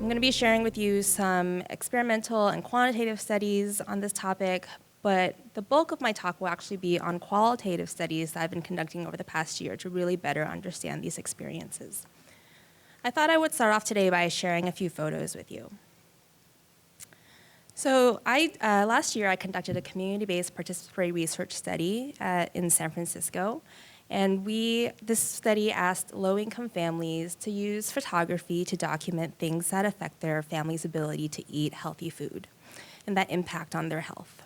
I'm going to be sharing with you some experimental and quantitative studies on this topic, but the bulk of my talk will actually be on qualitative studies that I've been conducting over the past year to really better understand these experiences. I thought I would start off today by sharing a few photos with you. So last year I conducted a community-based participatory research study in San Francisco. And this study asked low-income families to use photography to document things that affect their family's ability to eat healthy food and that impact on their health.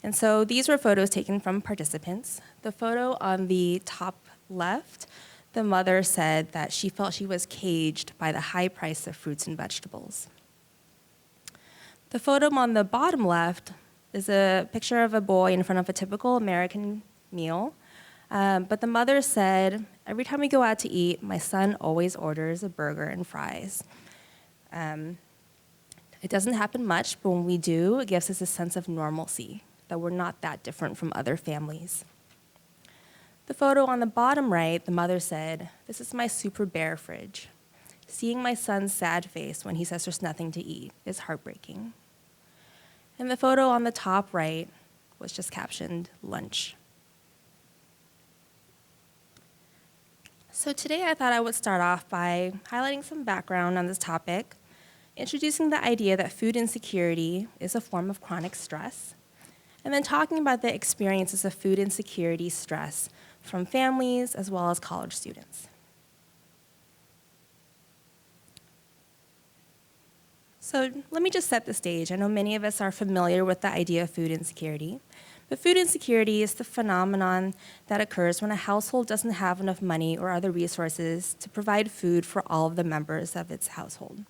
And so these were photos taken from participants. The photo on the top left, the mother said that she felt she was caged by the high price of fruits and vegetables. The photo on the bottom left is a picture of a boy in front of a typical American meal. But the mother said, every time we go out to eat, my son always orders a burger and fries. It doesn't happen much, but when we do, it gives us a sense of normalcy, that we're not that different from other families. The photo on the bottom right, the mother said, this is my super bare fridge. Seeing my son's sad face when he says there's nothing to eat is heartbreaking. And the photo on the top right was just captioned, lunch. So today I thought I would start off by highlighting some background on this topic, introducing the idea that food insecurity is a form of chronic stress, and then talking about the experiences of food insecurity stress from families as well as college students. So let me just set the stage. I know many of us are familiar with the idea of food insecurity. But food insecurity is the phenomenon that occurs when a household doesn't have enough money or other resources to provide food for all of the members of its household.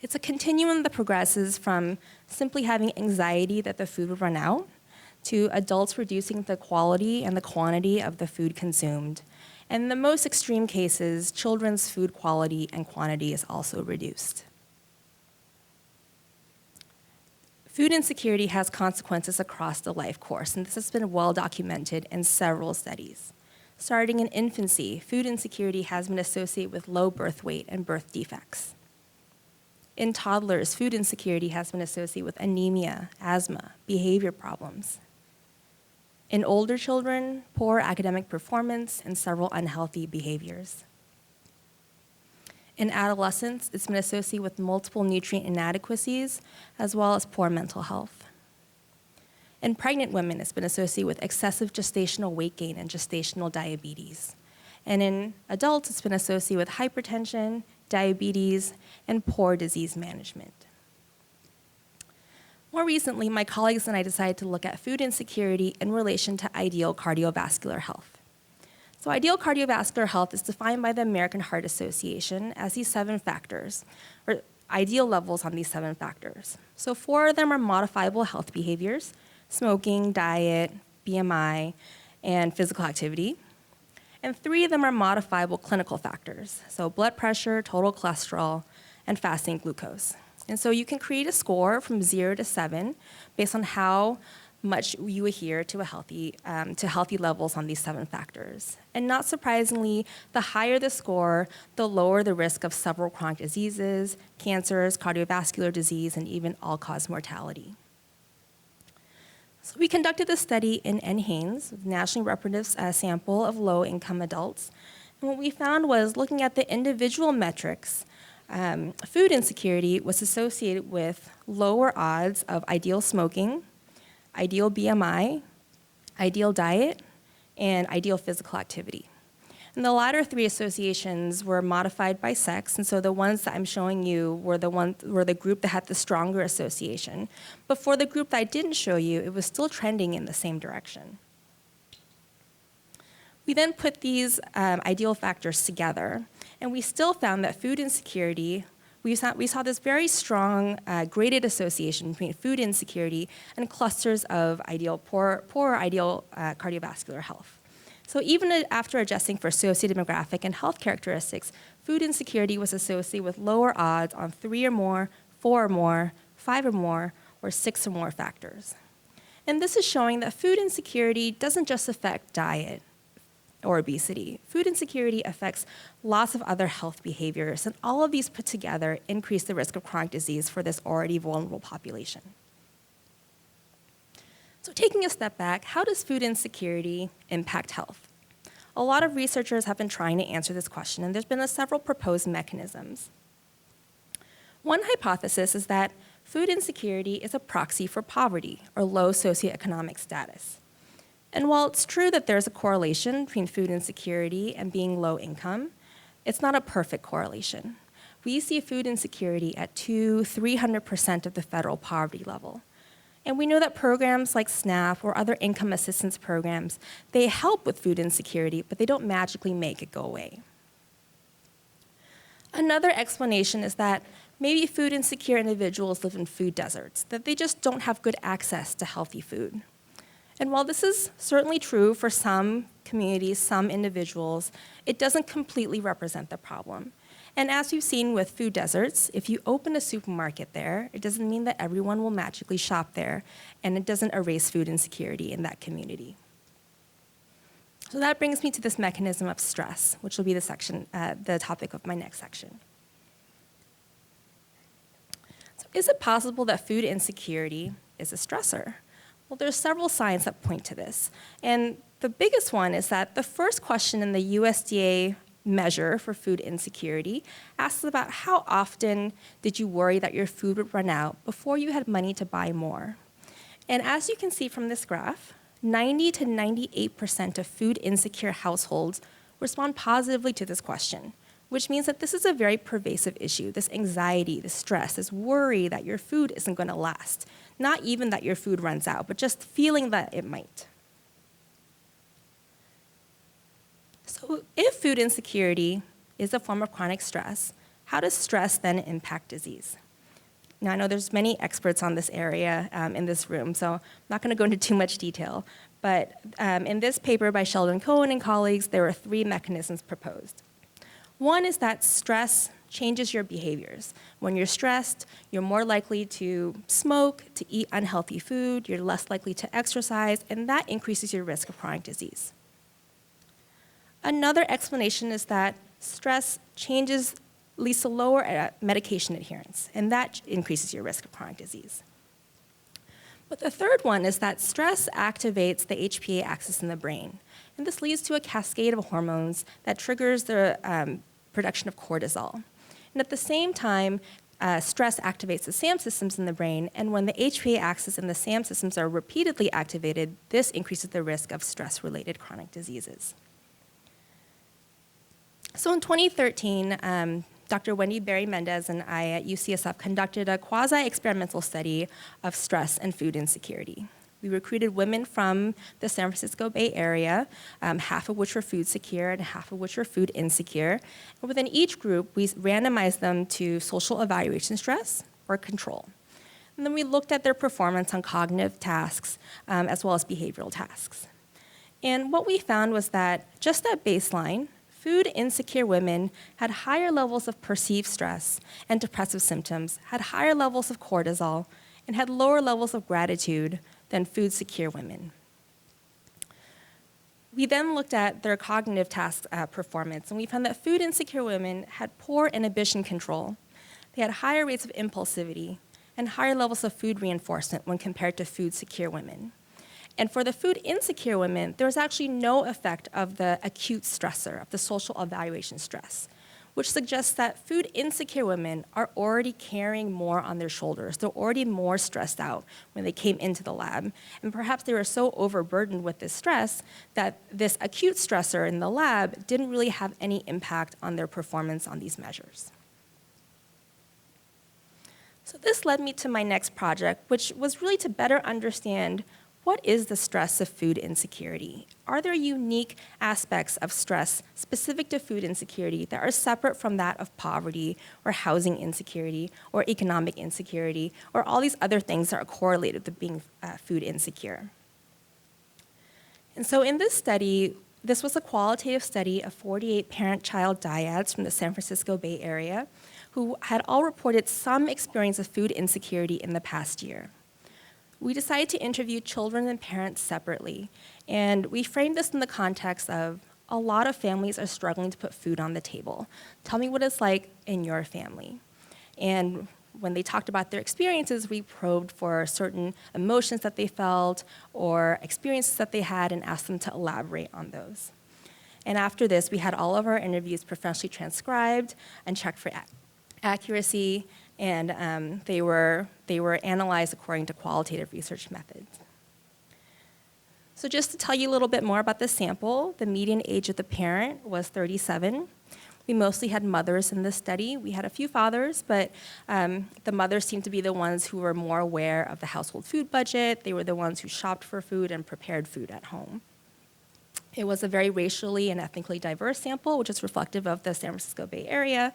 It's a continuum that progresses from simply having anxiety that the food will run out, to adults reducing the quality and the quantity of the food consumed. And in the most extreme cases, children's food quality and quantity is also reduced. Food insecurity has consequences across the life course, and this has been well documented in several studies. Starting in infancy, food insecurity has been associated with low birth weight and birth defects. In toddlers, food insecurity has been associated with anemia, asthma, behavior problems. In older children, poor academic performance and several unhealthy behaviors. In adolescents, it's been associated with multiple nutrient inadequacies, as well as poor mental health. In pregnant women, it's been associated with excessive gestational weight gain and gestational diabetes. And in adults, it's been associated with hypertension, diabetes, and poor disease management. More recently, my colleagues and I decided to look at food insecurity in relation to ideal cardiovascular health. So ideal cardiovascular health is defined by the American Heart Association as these 7 factors, or ideal levels on these 7 factors. So 4 of them are modifiable health behaviors: smoking, diet, BMI, and physical activity. And 3 of them are modifiable clinical factors, so blood pressure, total cholesterol, and fasting glucose. And so you can create a score from 0 to 7 based on how much you adhere to healthy levels on these 7 factors. And not surprisingly, the higher the score, the lower the risk of several chronic diseases, cancers, cardiovascular disease, and even all-cause mortality. So we conducted this study in NHANES, a nationally representative sample of low-income adults. And what we found was, looking at the individual metrics, food insecurity was associated with lower odds of ideal smoking, ideal BMI, ideal diet, and ideal physical activity. And the latter 3 associations were modified by sex, and so the ones that I'm showing you were the group that had the stronger association. But for the group that I didn't show you, it was still trending in the same direction. We then put these ideal factors together, and we still found that food insecurity, we saw this very strong graded association between food insecurity and clusters of poor ideal cardiovascular health. So even after adjusting for sociodemographic and health characteristics, food insecurity was associated with lower odds on 3 or more, 4 or more, 5 or more, or 6 or more factors. And this is showing that food insecurity doesn't just affect diet. or obesity. Food insecurity affects lots of other health behaviors, and all of these put together increase the risk of chronic disease for this already vulnerable population. So taking a step back, how does food insecurity impact health? A lot of researchers have been trying to answer this question, and there's been several proposed mechanisms. One hypothesis is that food insecurity is a proxy for poverty or low socioeconomic status. And while it's true that there's a correlation between food insecurity and being low income, it's not a perfect correlation. We see food insecurity at 200–300% of the federal poverty level. And we know that programs like SNAP or other income assistance programs, they help with food insecurity, but they don't magically make it go away. Another explanation is that maybe food insecure individuals live in food deserts, that they just don't have good access to healthy food. And while this is certainly true for some communities, some individuals, it doesn't completely represent the problem. And as we've seen with food deserts, if you open a supermarket there, it doesn't mean that everyone will magically shop there, and it doesn't erase food insecurity in that community. So that brings me to this mechanism of stress, which will be the topic of my next section. So is it possible that food insecurity is a stressor? Well, there's several signs that point to this. And the biggest one is that the first question in the USDA measure for food insecurity asks about how often did you worry that your food would run out before you had money to buy more. And as you can see from this graph, 90–98% of food insecure households respond positively to this question, which means that this is a very pervasive issue, this anxiety, this stress, this worry that your food isn't going to last. Not even that your food runs out, but just feeling that it might. So if food insecurity is a form of chronic stress, how does stress then impact disease? Now, I know there's many experts on this area in this room, so I'm not going to go into too much detail. But in this paper by Sheldon Cohen and colleagues, there were 3 mechanisms proposed. One is that stress changes your behaviors. When you're stressed, you're more likely to smoke, to eat unhealthy food, you're less likely to exercise, and that increases your risk of chronic disease. Another explanation is that stress leads to lower medication adherence, and that increases your risk of chronic disease. But the third one is that stress activates the HPA axis in the brain, and this leads to a cascade of hormones that triggers the production of cortisol. And at the same time, stress activates the SAM systems in the brain, and when the HPA axis and the SAM systems are repeatedly activated, this increases the risk of stress-related chronic diseases. So in 2013, Dr. Wendy Berry-Mendez and I at UCSF conducted a quasi-experimental study of stress and food insecurity. We recruited women from the San Francisco Bay Area, half of which were food secure and half of which were food insecure. And within each group, we randomized them to social evaluation stress or control. And then we looked at their performance on cognitive tasks as well as behavioral tasks. And what we found was that just at baseline, food insecure women had higher levels of perceived stress and depressive symptoms, had higher levels of cortisol, and had lower levels of gratitude than food secure women. We then looked at their cognitive task performance, and we found that food insecure women had poor inhibition control. They had higher rates of impulsivity and higher levels of food reinforcement when compared to food secure women. And for the food insecure women, there was actually no effect of the acute stressor, of the social evaluation stress, which suggests that food insecure women are already carrying more on their shoulders. They're already more stressed out when they came into the lab. And perhaps they were so overburdened with this stress that this acute stressor in the lab didn't really have any impact on their performance on these measures. So this led me to my next project, which was really to better understand what is the stress of food insecurity? Are there unique aspects of stress specific to food insecurity that are separate from that of poverty or housing insecurity or economic insecurity or all these other things that are correlated with being food insecure? And so in this study, this was a qualitative study of 48 parent-child dyads from the San Francisco Bay Area who had all reported some experience of food insecurity in the past year. We decided to interview children and parents separately, and we framed this in the context of, a lot of families are struggling to put food on the table. Tell me what it's like in your family. And when they talked about their experiences, we probed for certain emotions that they felt or experiences that they had and asked them to elaborate on those. And after this, we had all of our interviews professionally transcribed and checked for accuracy, and they were analyzed according to qualitative research methods. So just to tell you a little bit more about the sample, the median age of the parent was 37. We mostly had mothers in this study. We had a few fathers, but the mothers seemed to be the ones who were more aware of the household food budget. They were the ones who shopped for food and prepared food at home. It was a very racially and ethnically diverse sample, which is reflective of the San Francisco Bay Area.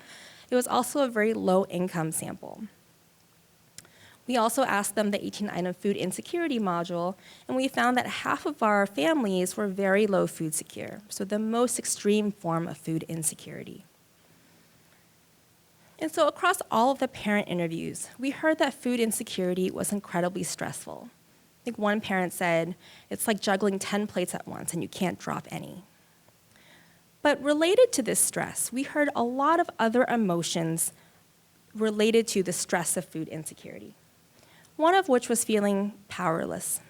It was also a very low-income sample. We also asked them the 18-item food insecurity module, and we found that half of our families were very low food secure, so the most extreme form of food insecurity. And so across all of the parent interviews, we heard that food insecurity was incredibly stressful. I think one parent said, it's like juggling 10 plates at once and you can't drop any. But related to this stress, we heard a lot of other emotions related to the stress of food insecurity, one of which was feeling powerless.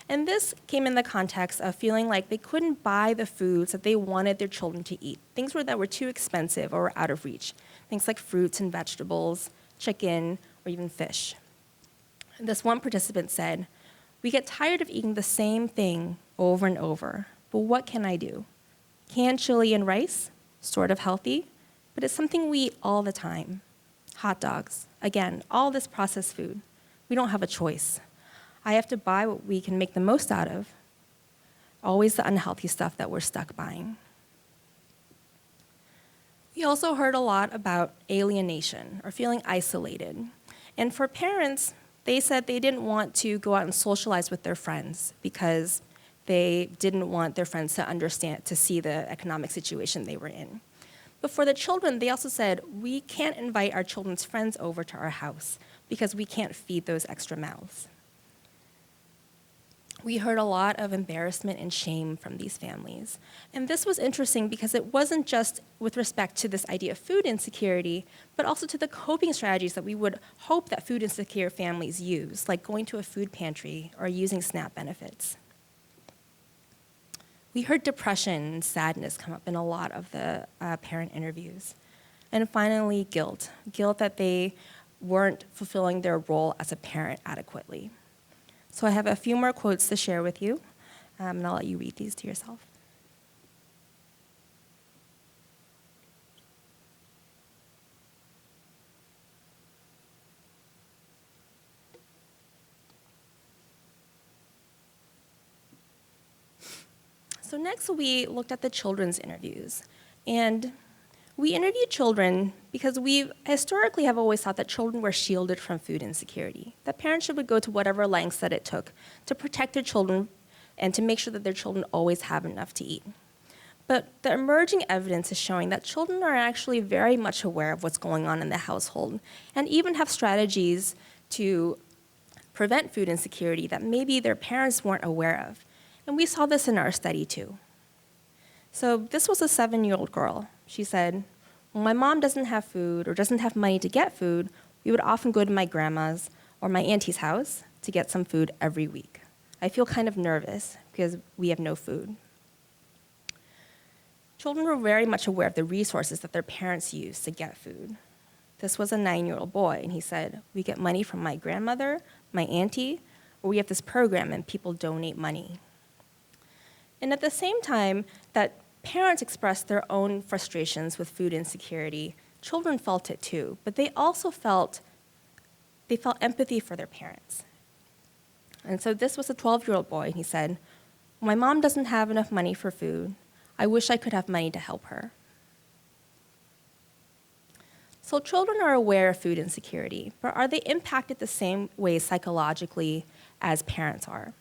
And this came in the context of feeling like they couldn't buy the foods that they wanted their children to eat, things that were too expensive or out of reach, things like fruits and vegetables, chicken, or even fish. And this one participant said, "We get tired of eating the same thing over and over, but what can I do? Canned chili and rice, sort of healthy, but it's something we eat all the time. Hot dogs, again, all this processed food. We don't have a choice. I have to buy what we can make the most out of. Always the unhealthy stuff that we're stuck buying." We also heard a lot about alienation or feeling isolated. And for parents, they said they didn't want to go out and socialize with their friends because they didn't want their friends to understand, to see the economic situation they were in. But for the children, they also said, we can't invite our children's friends over to our house because we can't feed those extra mouths. We heard a lot of embarrassment and shame from these families. And this was interesting because it wasn't just with respect to this idea of food insecurity, but also to the coping strategies that we would hope that food insecure families use, like going to a food pantry or using SNAP benefits. We heard depression and sadness come up in a lot of the parent interviews. And finally, guilt that they weren't fulfilling their role as a parent adequately. So I have a few more quotes to share with you, and I'll let you read these to yourself. So next we looked at the children's interviews. And we interviewed children because we historically have always thought that children were shielded from food insecurity, that parents should go to whatever lengths that it took to protect their children and to make sure that their children always have enough to eat. But the emerging evidence is showing that children are actually very much aware of what's going on in the household and even have strategies to prevent food insecurity that maybe their parents weren't aware of. And we saw this in our study too. So this was a 7-year-old girl. She said, when my mom doesn't have food or doesn't have money to get food, we would often go to my grandma's or my auntie's house to get some food every week. I feel kind of nervous because we have no food. Children were very much aware of the resources that their parents used to get food. This was a 9-year-old boy, and he said, we get money from my grandmother, my auntie, or we have this program and people donate money. And at the same time that parents expressed their own frustrations with food insecurity, children felt it too, but they also felt empathy for their parents. And so this was a 12-year-old boy, and he said, my mom doesn't have enough money for food. I wish I could have money to help her. So children are aware of food insecurity, but are they impacted the same way psychologically as parents are?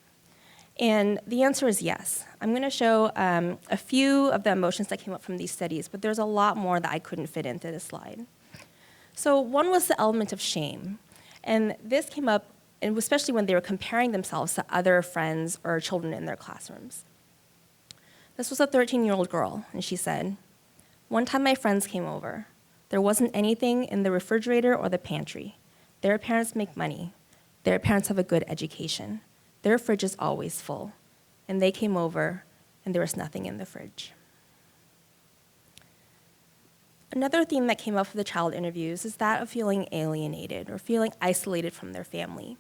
And the answer is yes. I'm going to show a few of the emotions that came up from these studies, but there's a lot more that I couldn't fit into this slide. So one was the element of shame. And this came up, and especially when they were comparing themselves to other friends or children in their classrooms. This was a 13-year-old girl, and she said, "One time my friends came over. There wasn't anything in the refrigerator or the pantry. Their parents make money. Their parents have a good education. Their fridge is always full. And they came over, and there was nothing in the fridge." Another theme that came up for the child interviews is that of feeling alienated or feeling isolated from their family.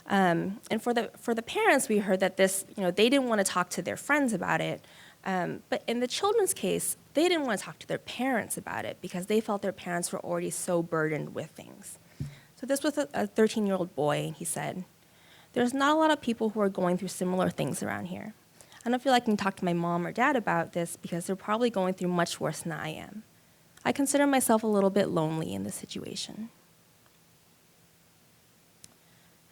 And for the parents, we heard that this, they didn't want to talk to their friends about it. But in the children's case, they didn't want to talk to their parents about it because they felt their parents were already so burdened with things. So this was a 13-year-old boy, and he said, "There's not a lot of people who are going through similar things around here. I don't feel like I can talk to my mom or dad about this because they're probably going through much worse than I am. I consider myself a little bit lonely in this situation."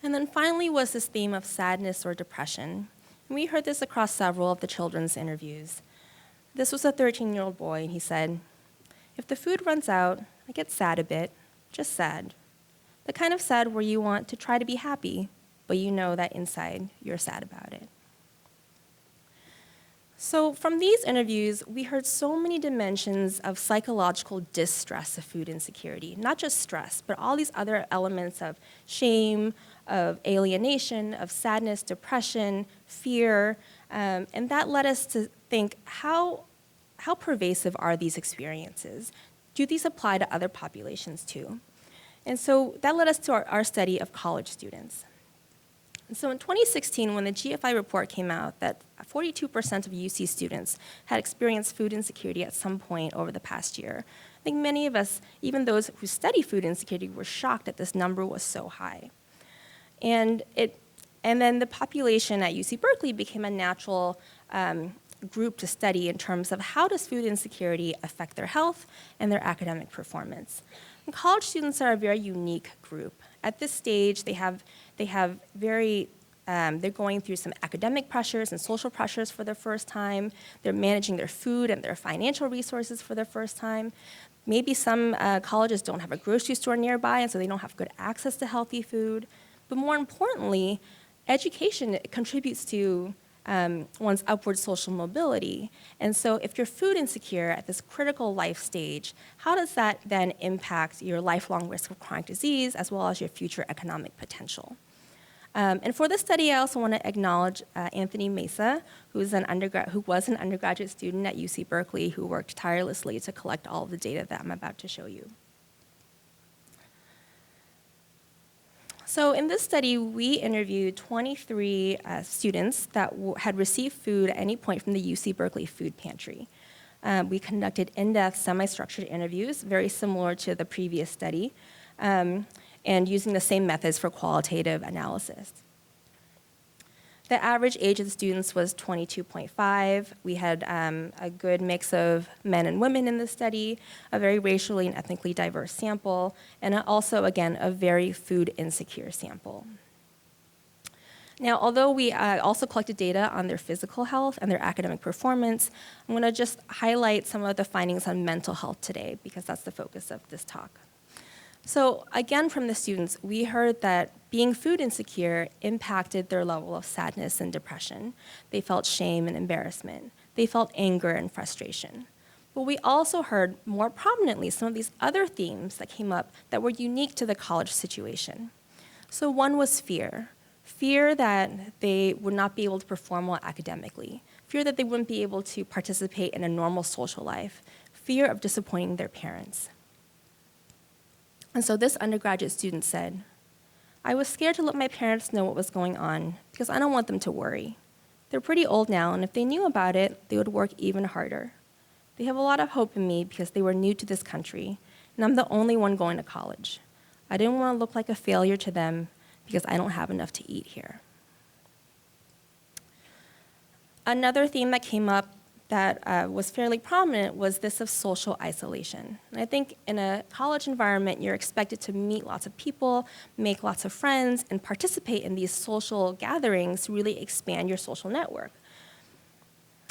And then finally was this theme of sadness or depression. And we heard this across several of the children's interviews. This was a 13-year-old boy, and he said, "If the food runs out, I get sad a bit, just sad. The kind of sad where you want to try to be happy, but you know that inside you're sad about it." So from these interviews, we heard so many dimensions of psychological distress of food insecurity, not just stress, but all these other elements of shame, of alienation, of sadness, depression, fear, and that led us to think, how pervasive are these experiences? Do these apply to other populations too? And so that led us to our study of college students. And so in 2016, when the GFI report came out that 42% of UC students had experienced food insecurity at some point over the past year, I think many of us, even those who study food insecurity, were shocked that this number was so high. And then the population at UC Berkeley became a natural group to study in terms of how does food insecurity affect their health and their academic performance. And college students are a very unique group. At this stage, they're going through some academic pressures and social pressures for the first time. They're managing their food and their financial resources for the first time. Maybe some colleges don't have a grocery store nearby, and so they don't have good access to healthy food. But more importantly, education contributes to one's upward social mobility. And so if you're food insecure at this critical life stage, how does that then impact your lifelong risk of chronic disease as well as your future economic potential? And for this study, I also want to acknowledge Anthony Mesa, who was an undergraduate student at UC Berkeley who worked tirelessly to collect all of the data that I'm about to show you. So in this study, we interviewed 23 students that had received food at any point from the UC Berkeley food pantry. We conducted in-depth, semi-structured interviews, very similar to the previous study, and using the same methods for qualitative analysis. The average age of the students was 22.5. We had a good mix of men and women in the study, a very racially and ethnically diverse sample, and also, again, a very food insecure sample. Now, although we also collected data on their physical health and their academic performance, I'm going to just highlight some of the findings on mental health today because that's the focus of this talk. So again, from the students, we heard that being food insecure impacted their level of sadness and depression. They felt shame and embarrassment. They felt anger and frustration. But we also heard more prominently some of these other themes that came up that were unique to the college situation. So one was fear. Fear that they would not be able to perform well academically. Fear that they wouldn't be able to participate in a normal social life. Fear of disappointing their parents. And so this undergraduate student said, "I was scared to let my parents know what was going on because I don't want them to worry. They're pretty old now, and if they knew about it, they would work even harder. They have a lot of hope in me because they were new to this country, and I'm the only one going to college. I didn't want to look like a failure to them because I don't have enough to eat here." Another theme that came up that was fairly prominent was this of social isolation. And I think in a college environment, you're expected to meet lots of people, make lots of friends, and participate in these social gatherings to really expand your social network.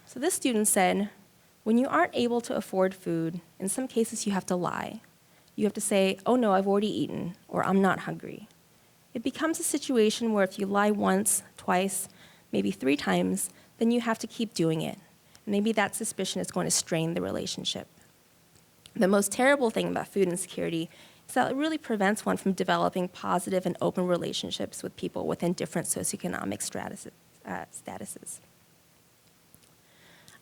So this student said, "When you aren't able to afford food, in some cases you have to lie. You have to say, 'Oh no, I've already eaten,' or 'I'm not hungry.' It becomes a situation where if you lie once, twice, maybe 3 times, then you have to keep doing it. maybe that suspicion is going to strain the relationship. The most terrible thing about food insecurity is that it really prevents one from developing positive and open relationships with people within different socioeconomic statuses.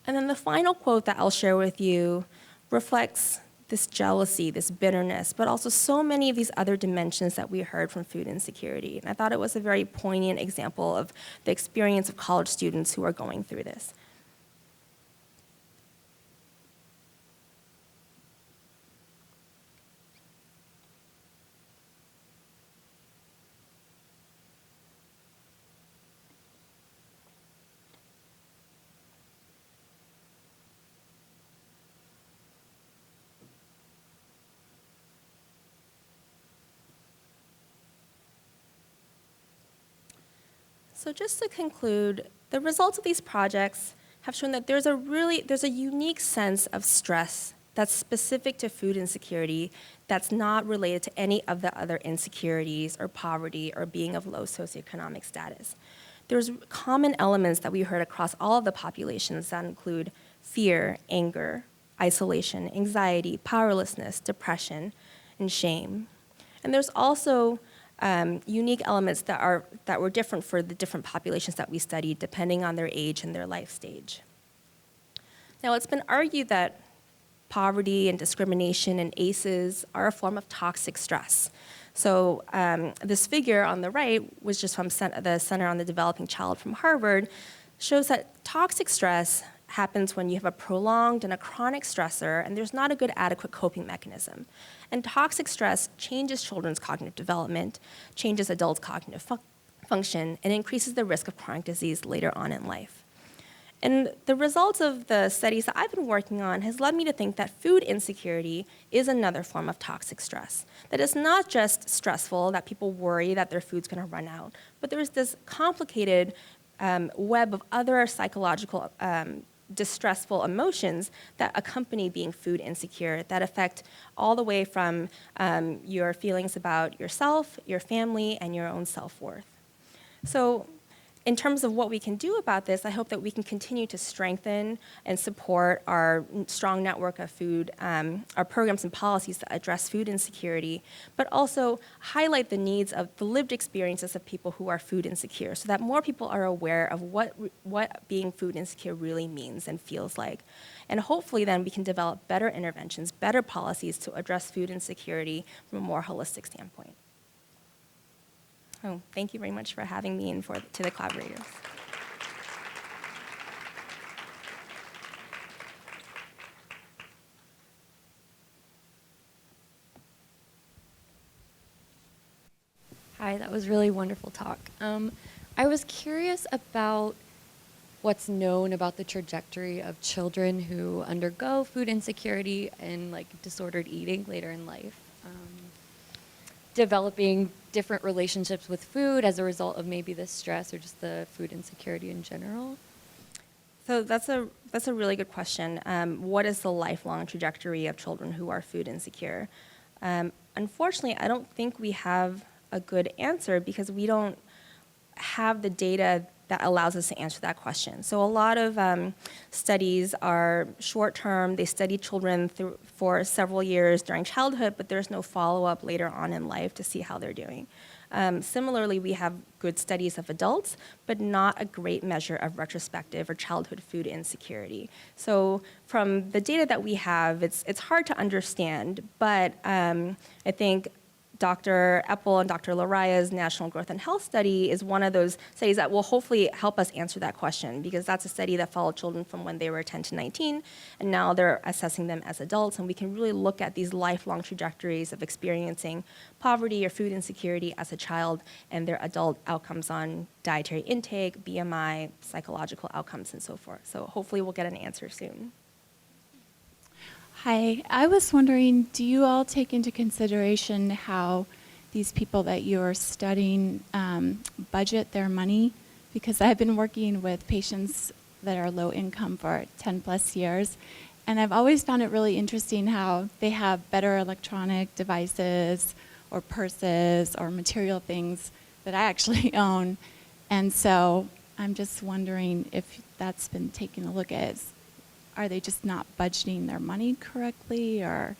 And then the final quote that I'll share with you reflects this jealousy, this bitterness, but also so many of these other dimensions that we heard from food insecurity. And I thought it was a very poignant example of the experience of college students who are going through this. So just to conclude, the results of these projects have shown that there's a unique sense of stress that's specific to food insecurity that's not related to any of the other insecurities or poverty or being of low socioeconomic status. There's common elements that we heard across all of the populations that include fear, anger, isolation, anxiety, powerlessness, depression, and shame. And there's also unique elements that were different for the different populations that we studied, depending on their age and their life stage. Now, it's been argued that poverty and discrimination and ACEs are a form of toxic stress. So this figure on the right was just from the Center on the Developing Child from Harvard, shows that toxic stress happens when you have a prolonged and a chronic stressor and there's not a good adequate coping mechanism. And toxic stress changes children's cognitive development, changes adults' cognitive function, and increases the risk of chronic disease later on in life. And the results of the studies that I've been working on has led me to think that food insecurity is another form of toxic stress. That it's not just stressful, that people worry that their food's gonna run out, but there's this complicated web of other psychological distressful emotions that accompany being food insecure that affect all the way from your feelings about yourself, your family, and your own self-worth. So in terms of what we can do about this, I hope that we can continue to strengthen and support our strong network of food, our programs and policies that address food insecurity, but also highlight the needs of the lived experiences of people who are food insecure so that more people are aware of what being food insecure really means and feels like. And hopefully then we can develop better interventions, better policies to address food insecurity from a more holistic standpoint. Oh, thank you very much for having me and to the collaborators. Hi, that was really wonderful talk. I was curious about what's known about the trajectory of children who undergo food insecurity and like disordered eating later in life. Developing different relationships with food as a result of maybe the stress or just the food insecurity in general? So that's a really good question. What is the lifelong trajectory of children who are food insecure? Unfortunately, I don't think we have a good answer because we don't have the data that allows us to answer that question. So a lot of studies are short-term. They study children for several years during childhood, but there's no follow-up later on in life to see how they're doing. Similarly, we have good studies of adults, but not a great measure of retrospective or childhood food insecurity. So from the data that we have, it's hard to understand, but I think Dr. Eppel and Dr. Laraya's National Growth and Health Study is one of those studies that will hopefully help us answer that question, because that's a study that followed children from when they were 10 to 19, and now they're assessing them as adults, and we can really look at these lifelong trajectories of experiencing poverty or food insecurity as a child and their adult outcomes on dietary intake, BMI, psychological outcomes, and so forth. So hopefully we'll get an answer soon. Hi, I was wondering, do you all take into consideration how these people that you're studying budget their money? Because I've been working with patients that are low income for 10 plus years, and I've always found it really interesting how they have better electronic devices or purses or material things that I actually own. And so I'm just wondering if that's been taken a look at. are they just not budgeting their money correctly, or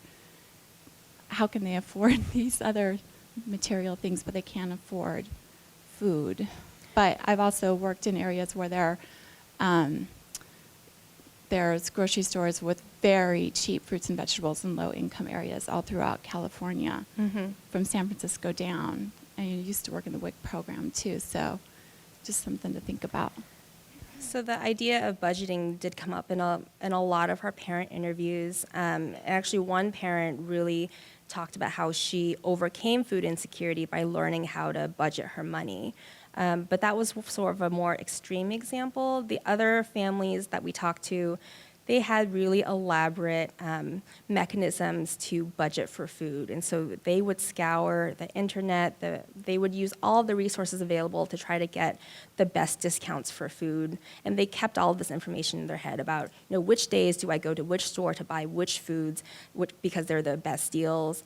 how can they afford these other material things but they can't afford food? But I've also worked in areas where there's grocery stores with very cheap fruits and vegetables in low-income areas all throughout California, from San Francisco down. And I used to work in the WIC program too, so just something to think about. So the idea of budgeting did come up in a lot of our parent interviews. Actually, one parent really talked about how she overcame food insecurity by learning how to budget her money. But that was sort of a more extreme example. The other families that we talked to, they had really elaborate mechanisms to budget for food. And so they would scour the internet, they would use all of the resources available to try to get the best discounts for food. And they kept all of this information in their head about, which days do I go to which store to buy which foods, because they're the best deals.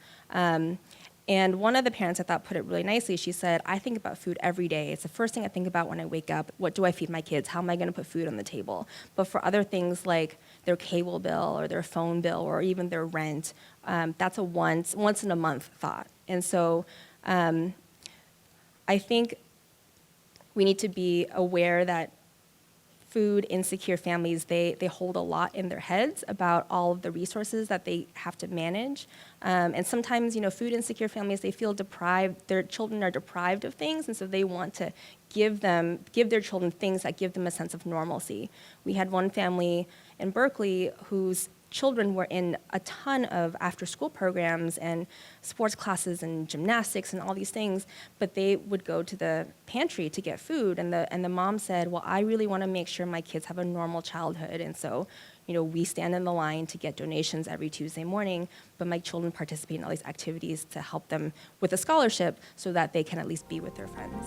And one of the parents, I thought, put it really nicely. She said, I think about food every day. It's the first thing I think about when I wake up. What do I feed my kids? How am I going to put food on the table? But for other things like their cable bill or their phone bill or even their rent, that's a once in a month thought. And so I think we need to be aware that food insecure families, they hold a lot in their heads about all of the resources that they have to manage. And sometimes, food insecure families, they feel deprived, their children are deprived of things, and so they want to give their children things that give them a sense of normalcy. We had one family in Berkeley whose children were in a ton of after-school programs and sports classes and gymnastics and all these things, but they would go to the pantry to get food, and the mom said, well, I really want to make sure my kids have a normal childhood, and so we stand in the line to get donations every Tuesday morning, but my children participate in all these activities to help them with a scholarship so that they can at least be with their friends.